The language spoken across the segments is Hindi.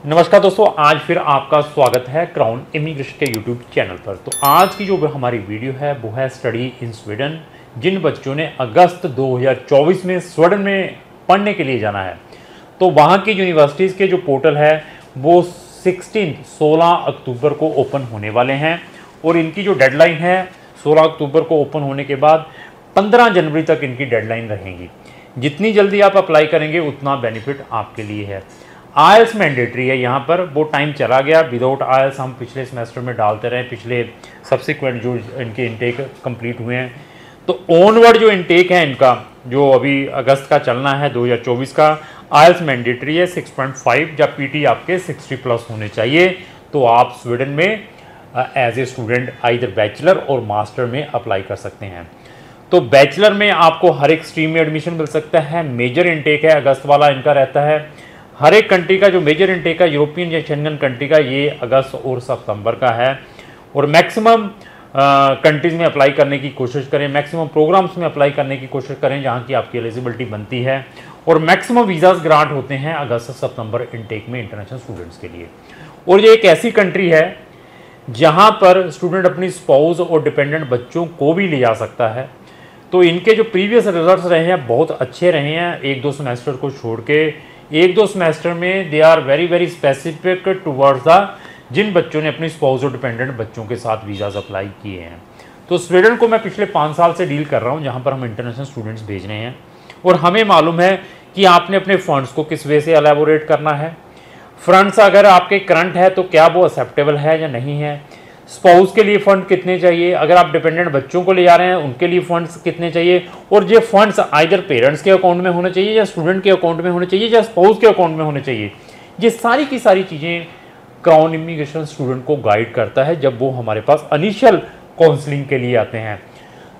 नमस्कार दोस्तों, आज फिर आपका स्वागत है क्राउन इमिग्रेशन के यूट्यूब चैनल पर। तो आज की जो हमारी वीडियो है वो है स्टडी इन स्वीडन। जिन बच्चों ने अगस्त 2024 में स्वीडन में पढ़ने के लिए जाना है तो वहाँ की यूनिवर्सिटीज़ के जो पोर्टल है वो 16 अक्टूबर को ओपन होने वाले हैं और इनकी जो डेडलाइन है 16 अक्टूबर को ओपन होने के बाद 15 जनवरी तक इनकी डेडलाइन रहेगी। जितनी जल्दी आप अप्लाई करेंगे उतना बेनिफिट आपके लिए है। आयल्स मैंडेटरी है, यहाँ पर वो टाइम चला गया। विदाउट आयल्स हम पिछले सेमेस्टर में डालते रहे, पिछले सब्सिक्वेंट जो इनके इनटेक कंप्लीट हुए हैं। तो ऑनवर्ड जो इनटेक है इनका जो अभी अगस्त का चलना है 2024 का, आयल्स मैंडेटरी है 6.5 जब पीटी आपके 60 प्लस होने चाहिए। तो आप स्वीडन में as a student either bachelor और मास्टर में अप्लाई कर सकते हैं। तो बैचलर में आपको हर एक स्ट्रीम में एडमिशन मिल सकता है। मेजर इनटेक है अगस्त वाला इनका रहता है। हर एक कंट्री का जो मेजर इनटेक है यूरोपियन या शेंगन कंट्री का ये अगस्त और सितंबर का है। और मैक्सिमम कंट्रीज़ में अप्लाई करने की कोशिश करें, मैक्सिमम प्रोग्राम्स में अप्लाई करने की कोशिश करें जहाँ की आपकी एलिजिबिलिटी बनती है। और मैक्सिमम वीज़ाज ग्रांट होते हैं अगस्त से सितंबर इनटेक में इंटरनेशनल स्टूडेंट्स के लिए। और ये एक ऐसी कंट्री है जहाँ पर स्टूडेंट अपनी स्पाउस और डिपेंडेंट बच्चों को भी ले जा सकता है। तो इनके जो प्रीवियस रिजल्ट्स रहे हैं बहुत अच्छे रहे हैं। एक दो सेमेस्टर को छोड़ के एक दो सेमेस्टर में they are very specific towards the जिन बच्चों ने अपनी स्पाउस और डिपेंडेंट बच्चों के साथ वीज़ाज अप्लाई किए हैं। तो स्वीडन को मैं पिछले 5 साल से डील कर रहा हूँ जहाँ पर हम इंटरनेशनल स्टूडेंट्स भेज रहे हैं और हमें मालूम है कि आपने अपने फंड्स को किस वे से एलैबोरेट करना है। फंड्स अगर आपके करंट है तो क्या वो एक्सेप्टेबल है या नहीं है। स्पाउस के लिए फ़ंड कितने चाहिए, अगर आप डिपेंडेंट बच्चों को ले जा रहे हैं उनके लिए फ़ंड्स कितने चाहिए। और ये फंड्स आइदर पेरेंट्स के अकाउंट में होने चाहिए या स्टूडेंट के अकाउंट में होने चाहिए या स्पाउस के अकाउंट में होने चाहिए। ये सारी की सारी चीज़ें क्राउन इमिग्रेशन स्टूडेंट को गाइड करता है जब वो हमारे पास इनिशियल काउंसलिंग के लिए आते हैं।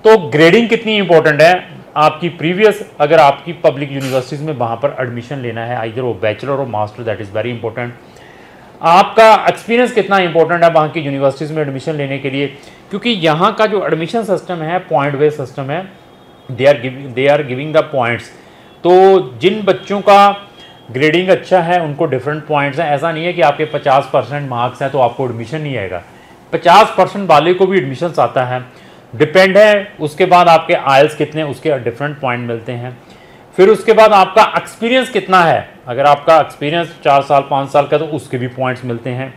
तो ग्रेडिंग कितनी इंपॉर्टेंट है आपकी प्रीवियस, अगर आपकी पब्लिक यूनिवर्सिटीज़ में वहाँ पर एडमिशन लेना है आइदर वो बैचलर और master, that is very important. आपका एक्सपीरियंस कितना इंपॉर्टेंट है वहाँ की यूनिवर्सिटीज़ में एडमिशन लेने के लिए, क्योंकि यहाँ का जो एडमिशन सिस्टम है पॉइंट बेस्ड सिस्टम है। They are giving the points. तो जिन बच्चों का ग्रेडिंग अच्छा है उनको डिफरेंट पॉइंट्स हैं। ऐसा नहीं है कि आपके 50% मार्क्स हैं तो आपको एडमिशन नहीं आएगा। 50% वाले को भी एडमिशन आता है, डिपेंड है उसके बाद आपके आयल्स कितने, उसके डिफरेंट पॉइंट मिलते हैं। फिर उसके बाद आपका एक्सपीरियंस कितना है, अगर आपका एक्सपीरियंस 4 साल 5 साल का तो उसके भी पॉइंट्स मिलते हैं।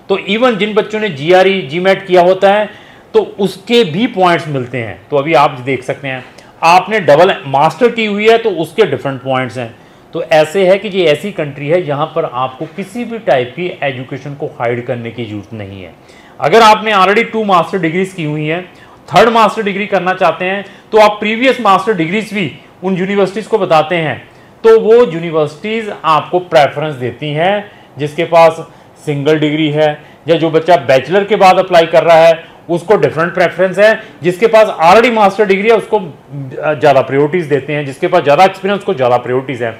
तो इवन जिन बच्चों ने जीआरई जीमेट किया होता है तो उसके भी पॉइंट्स मिलते हैं। तो अभी आप देख सकते हैं आपने डबल मास्टर की हुई है तो उसके डिफरेंट पॉइंट्स हैं। तो ऐसे है कि ये ऐसी कंट्री है जहाँ पर आपको किसी भी टाइप की एजुकेशन को हाइड करने की जरूरत नहीं है। अगर आपने ऑलरेडी 2 मास्टर डिग्रीज की हुई हैं, 3rd मास्टर डिग्री करना चाहते हैं तो आप प्रीवियस मास्टर डिग्रीज भी उन यूनिवर्सिटीज़ को बताते हैं तो वो यूनिवर्सिटीज़ आपको प्रेफरेंस देती हैं जिसके पास सिंगल डिग्री है, या जो बच्चा बैचलर के बाद अप्लाई कर रहा है उसको डिफरेंट प्रेफरेंस है। जिसके पास ऑलरेडी मास्टर डिग्री है उसको ज़्यादा प्रायोरिटीज़ देते हैं, जिसके पास ज़्यादा एक्सपीरियंस उसको ज़्यादा प्रायोरिटीज़ है।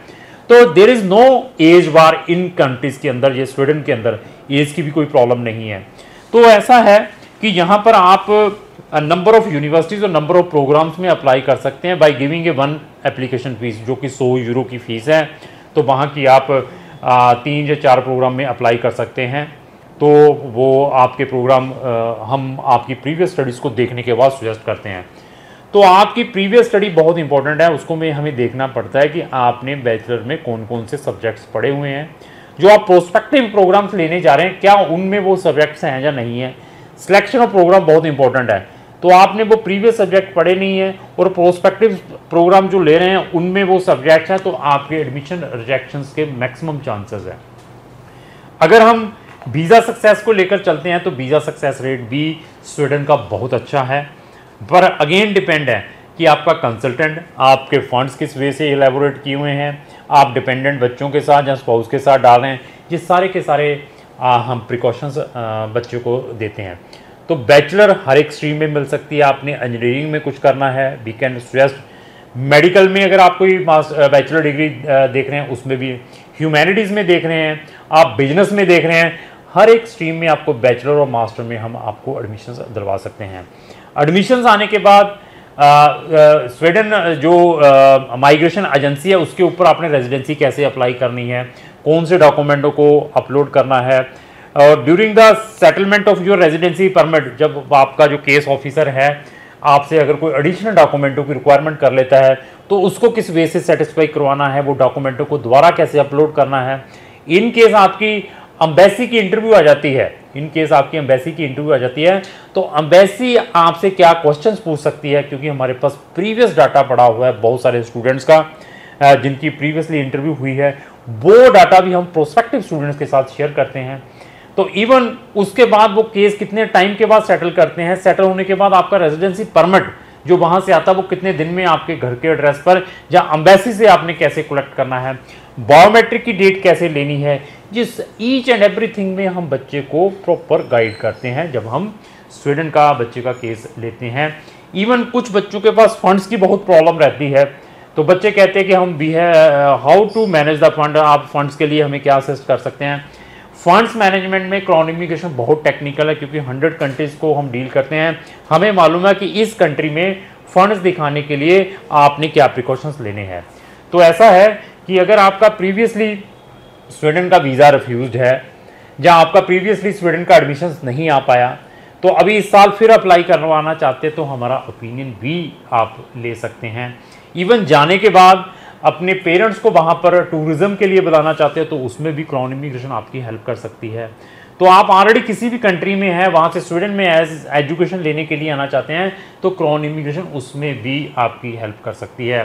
तो there is no age bar in countries के अंदर, ये स्वीडन के अंदर एज की भी कोई प्रॉब्लम नहीं है। तो ऐसा है कि यहाँ पर आप नंबर ऑफ यूनिवर्सिटीज़ और नंबर ऑफ प्रोग्राम्स में अप्लाई कर सकते हैं by giving a 1 application fees जो कि 100 यूरो की फ़ीस है। तो वहाँ की आप 3 या 4 प्रोग्राम में अप्लाई कर सकते हैं। तो वो आपके प्रोग्राम हम आपकी प्रीवियस स्टडीज़ को देखने के बाद सजेस्ट करते हैं। तो आपकी प्रीवियस स्टडी बहुत इंपॉर्टेंट है, उसको में हमें देखना पड़ता है कि आपने बैचलर में कौन कौन से सब्जेक्ट्स पढ़े हुए हैं। जो आप प्रोस्पेक्टिव प्रोग्राम्स लेने जा रहे हैं क्या उनमें वो सब्जेक्ट्स हैं या नहीं है। सिलेक्शन ऑफ प्रोग्राम बहुत इंपॉर्टेंट है। तो आपने वो प्रीवियस सब्जेक्ट पढ़े नहीं है और प्रोस्पेक्टिव प्रोग्राम जो ले रहे हैं उनमें वो सब्जेक्ट्स हैं तो आपके एडमिशन रिजेक्शंस के मैक्सिमम चांसेस हैं। अगर हम वीज़ा सक्सेस को लेकर चलते हैं तो वीज़ा सक्सेस रेट भी स्वीडन का बहुत अच्छा है, पर अगेन डिपेंड है कि आपका कंसल्टेंट आपके फंड्स किस वे से एलेबोरेट किए हुए हैं, आप डिपेंडेंट बच्चों के साथ या स्पाउस के साथ डाल रहे हैं। ये सारे के सारे हम प्रिकॉशंस बच्चों को देते हैं। तो बैचलर हर एक स्ट्रीम में मिल सकती है। आपने इंजीनियरिंग में कुछ करना है वी कैन सजेस्ट, मेडिकल में अगर आप कोई बैचलर डिग्री देख रहे हैं उसमें भी, ह्यूमैनिटीज़ में देख रहे हैं, आप बिजनेस में देख रहे हैं, हर एक स्ट्रीम में आपको बैचलर और मास्टर में हम आपको एडमिशन्स दिलवा सकते हैं। एडमिशन्स आने के बाद स्वीडन जो माइग्रेशन एजेंसी है उसके ऊपर आपने रेजिडेंसी कैसे अप्लाई करनी है, कौन से डॉक्यूमेंटों को अपलोड करना है। और during the settlement of your residency permit, जब आपका जो केस ऑफिसर है आपसे अगर कोई एडिशनल डॉक्यूमेंटों की रिक्वायरमेंट कर लेता है तो उसको किस वे से सेटिस्फाई करवाना है, वो डॉक्यूमेंटों को दोबारा कैसे अपलोड करना है। इन केस आपकी एम्बेसी की इंटरव्यू आ जाती है, इन केस आपकी एम्बेसी की इंटरव्यू आ जाती है तो एम्बेसी आपसे क्या क्वेश्चंस पूछ सकती है, क्योंकि हमारे पास प्रीवियस डाटा पड़ा हुआ है बहुत सारे स्टूडेंट्स का जिनकी प्रीवियसली इंटरव्यू हुई है, वो डाटा भी हम प्रोस्पेक्टिव स्टूडेंट्स के साथ शेयर करते हैं। तो इवन उसके बाद वो केस कितने टाइम के बाद सेटल करते हैं, सेटल होने के बाद आपका रेजिडेंसी परमिट जो वहां से आता है वो कितने दिन में आपके घर के एड्रेस पर या एम्बेसी से आपने कैसे कलेक्ट करना है, बायोमेट्रिक की डेट कैसे लेनी है, जिस ईच एंड एवरीथिंग में हम बच्चे को प्रॉपर गाइड करते हैं जब हम स्वीडन का बच्चे का केस लेते हैं। इवन कुछ बच्चों के पास फंड्स की बहुत प्रॉब्लम रहती है, तो बच्चे कहते हैं कि हम भी है how to manage the fund, आप फंड्स के लिए हमें क्या असिस्ट कर सकते हैं। फंड्स मैनेजमेंट में क्राउन इमिग्रेशन बहुत टेक्निकल है, क्योंकि 100 कंट्रीज़ को हम डील करते हैं। हमें मालूम है कि इस कंट्री में फंड्स दिखाने के लिए आपने क्या प्रिकॉशंस लेने हैं। तो ऐसा है कि अगर आपका प्रीवियसली स्वीडन का वीज़ा रिफ्यूज्ड है या आपका प्रीवियसली स्वीडन का एडमिशन नहीं आ पाया, तो अभी इस साल फिर अप्लाई करवाना चाहते तो हमारा ओपिनियन भी आप ले सकते हैं। इवन जाने के बाद अपने पेरेंट्स को वहाँ पर टूरिज़्म के लिए बुलाना चाहते हैं तो उसमें भी क्राउन इमिग्रेशन आपकी हेल्प कर सकती है। तो आप ऑलरेडी किसी भी कंट्री में हैं, वहाँ से स्वीडन में एज एजुकेशन लेने के लिए आना चाहते हैं तो क्राउन इमिग्रेशन उसमें भी आपकी हेल्प कर सकती है।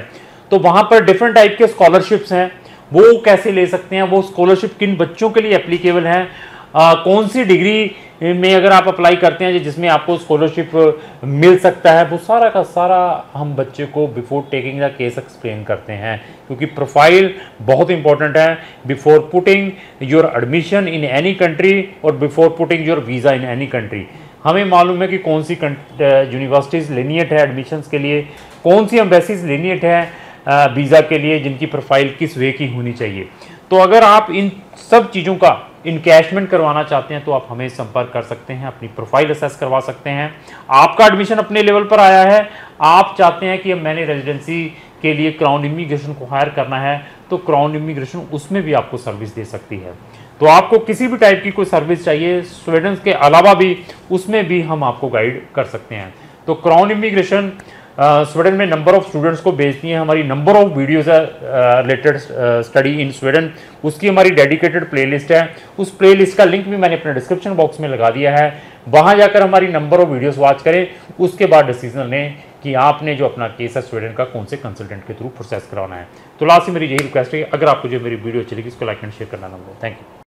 तो वहाँ पर डिफरेंट टाइप के स्कॉलरशिप्स हैं, वो कैसे ले सकते हैं, वो स्कॉलरशिप किन बच्चों के लिए एप्लीकेबल है, कौन सी डिग्री में अगर आप अप्लाई करते हैं जिसमें आपको स्कॉलरशिप मिल सकता है, वो सारा का सारा हम बच्चे को before taking the case explain करते हैं, क्योंकि प्रोफाइल बहुत इंपॉर्टेंट है before putting your admission in any country और before putting your visa in any country. हमें मालूम है कि कौन सी यूनिवर्सिटीज़ लेनियट है एडमिशन्स के लिए, कौन सी एम्बेसीज लेनियट है वीज़ा के लिए, जिनकी प्रोफाइल किस वे की होनी चाहिए। तो अगर आप इन सब चीज़ों का इनकैशमेंट करवाना चाहते हैं तो आप हमें संपर्क कर सकते हैं, अपनी प्रोफाइल असेस करवा सकते हैं। आपका एडमिशन अपने लेवल पर आया है, आप चाहते हैं कि मैंने रेजिडेंसी के लिए क्राउन इमिग्रेशन को हायर करना है, तो क्राउन इमिग्रेशन उसमें भी आपको सर्विस दे सकती है। तो आपको किसी भी टाइप की कोई सर्विस चाहिए स्वीडन के अलावा भी, उसमें भी हम आपको गाइड कर सकते हैं। तो क्राउन इमिग्रेशन स्वीडन में नंबर ऑफ स्टूडेंट्स को भेजती है, हमारी नंबर ऑफ वीडियोस है रिलेटेड स्टडी इन स्वीडन, उसकी हमारी डेडिकेटेड प्लेलिस्ट है। उस प्लेलिस्ट का लिंक भी मैंने अपने डिस्क्रिप्शन बॉक्स में लगा दिया है, वहां जाकर हमारी नंबर ऑफ वीडियोस वॉच करें, उसके बाद डिसीजन लें कि आपने जो अपना केस है स्वीडन का कौन से कंसल्टेंट के थ्रू प्रोसेस करवाना है। तो लास्ट में मेरी यही रिक्वेस्ट है, अगर आपको जो मेरी वीडियो अच्छी लगी इसको लाइक एंड शेयर करना ना भूलें। Thank you.